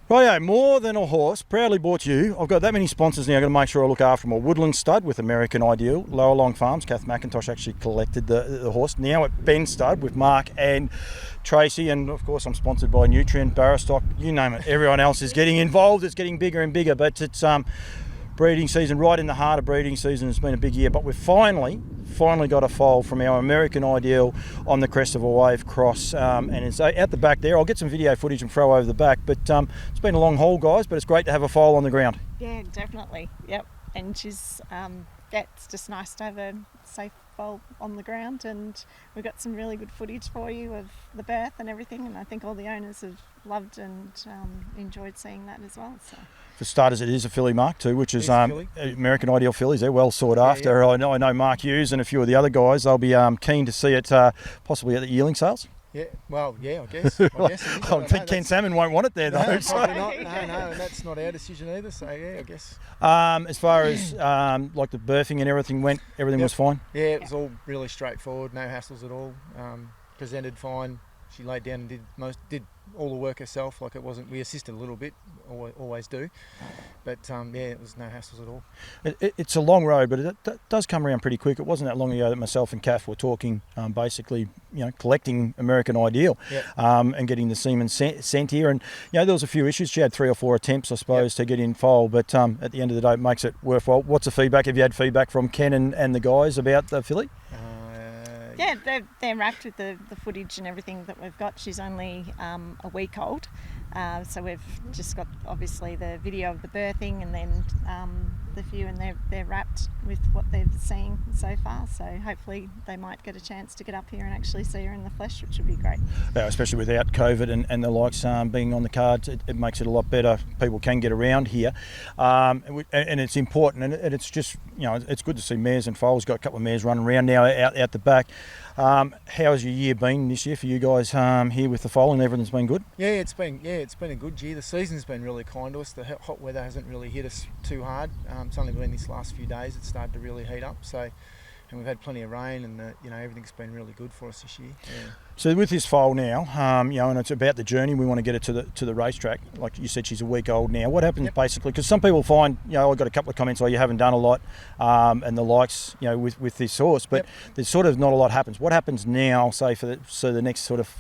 Rightio, more than a horse, proudly brought to you. I've got that many sponsors now, I've got to make sure I look after them all. Woodlands Stud with American Ideal, Lower Long Farms, Kath McIntosh actually collected the horse. Now at Benstud with Mark and Tracey, and of course I'm sponsored by Nutrient, Barristock, you name it. Everyone else is getting involved, it's getting bigger and bigger, but it's breeding season, right in the heart of breeding season. It's been a big year, but we've finally got a foal from our American Ideal Onthecrestofwave cross, and it's out the back there. I'll get some video footage and throw over the back, but it's been a long haul, guys, but it's great to have a foal on the ground. Yeah, definitely. Yep. And she's it's just nice to have a safe foal on the ground, and we've got some really good footage for you of the birth and everything, and I think all the owners have loved and enjoyed seeing that as well. So. For starters, it is a filly, Mark, too, which is American Ideal fillies. They're well sought after. Yeah. I know Mark Hughes and a few of the other guys, they'll be keen to see it possibly at the yearling sales. Yeah, well, yeah, I guess. I think Ken Salmon won't want it there, though. No, probably not. No, and that's not our decision either, so yeah, I guess. As far as like the birthing and everything went, everything was fine? Yeah, it was all really straightforward, no hassles at all. Presented fine. She laid down and did all the work herself. Like, it wasn't, we assisted a little bit, always do, but yeah, it was no hassles at all. It's a long road, but it does come around pretty quick. It wasn't that long ago that myself and Kath were talking, basically, collecting American Ideal, and getting the semen sent here. And there was a few issues. She had 3 or 4 attempts, I suppose, to get in foal, but at the end of the day, it makes it worthwhile. What's the feedback? Have you had feedback from Ken and the guys about the filly? Yeah, they're wrapped with the footage and everything that we've got. She's only a week old, so we've just got obviously the video of the birthing, and then the few, and they're wrapped with what they've seen so far. So hopefully they might get a chance to get up here and actually see her in the flesh, which would be great. Yeah, especially without COVID and the likes being on the cards, it makes it a lot better. People can get around here, and it's important, and it's just it's good to see mares and foals. Got a couple of mares running around now out the back. How's your year been this year for you guys here with the foal, and everything's been good? Yeah, it's been a good year. The season's been really kind to us. The hot weather hasn't really hit us too hard. It's only been these last few days it's started to really heat up. So, and we've had plenty of rain, and everything's been really good for us this year. Yeah. So with this foal now, and it's about the journey. We want to get it to the racetrack. Like you said, she's a week old now. What happens basically? Because some people find, I got a couple of comments like you haven't done a lot, and the likes, with this horse, but there's sort of not a lot happens. What happens now, say for the next sort of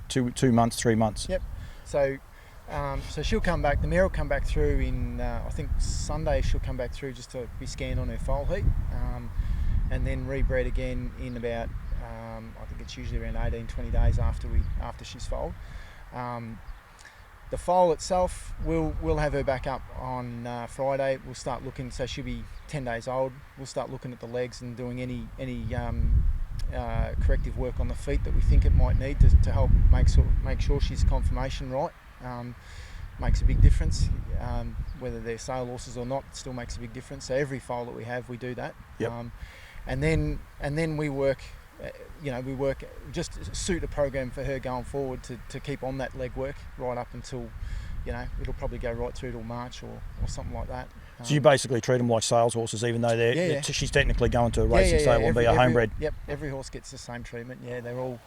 2 months, 3 months? Yep. So she'll come back. The mare will come back through in I think Sunday. She'll come back through just to be scanned on her foal heat, and then rebred again in about I think it's usually around 18-20 days after she's foaled. The foal itself, we'll have her back up on Friday. We'll start looking. So she'll be 10 days old. We'll start looking at the legs and doing any corrective work on the feet that we think it might need to help make sure she's conformation right. Makes a big difference. Whether they're sale horses or not, it still makes a big difference. So every foal that we have, we do that. Yep. And then we work. We work just suit a program for her going forward to keep on that leg work right up until, it'll probably go right through till March or something like that. So you basically treat them like sales horses, even though she's technically going to a racing stable and be a homebred. Yep, every horse gets the same treatment. Yeah, they're all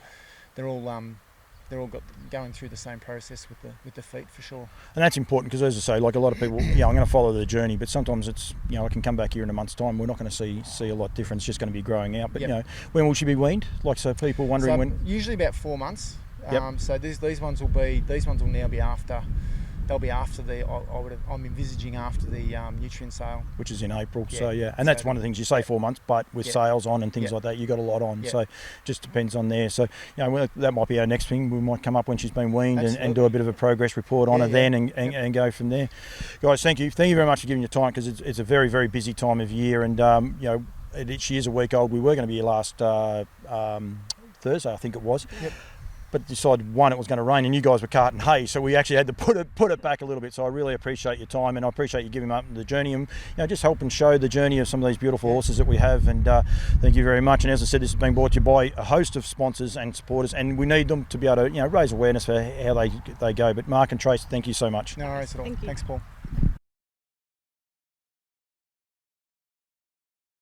going through the same process with the feet for sure. And that's important because, as I say, like a lot of people, I'm going to follow the journey, but sometimes it's, I can come back here in a month's time. We're not going to see a lot different. It's just going to be growing out. But when will she be weaned? Like, so people wondering when. Usually about 4 months. Yep. So these ones will now be after. They'll be after I'm envisaging after the nutrient sale, which is in April. Yeah. And that's one of the things you say 4 months, but with sales on and things like that, you got a lot on. So just depends on there. So that might be our next thing. We might come up when she's been weaned and do a bit of a progress report on her then and go from there. Guys, thank you very much for giving your time, because it's a very, very busy time of year, and she is a week old. We were going to be here last Thursday, I think it was. Yep. But decided it was going to rain, and you guys were carting hay, so we actually had to put it back a little bit. So I really appreciate your time, and I appreciate you giving up the journey, and just help and show the journey of some of these beautiful horses that we have. And thank you very much. And as I said, this has been brought to you by a host of sponsors and supporters, and we need them to be able to raise awareness for how they go. But Mark and Trace, thank you so much. No worries at all. Thanks, Paul.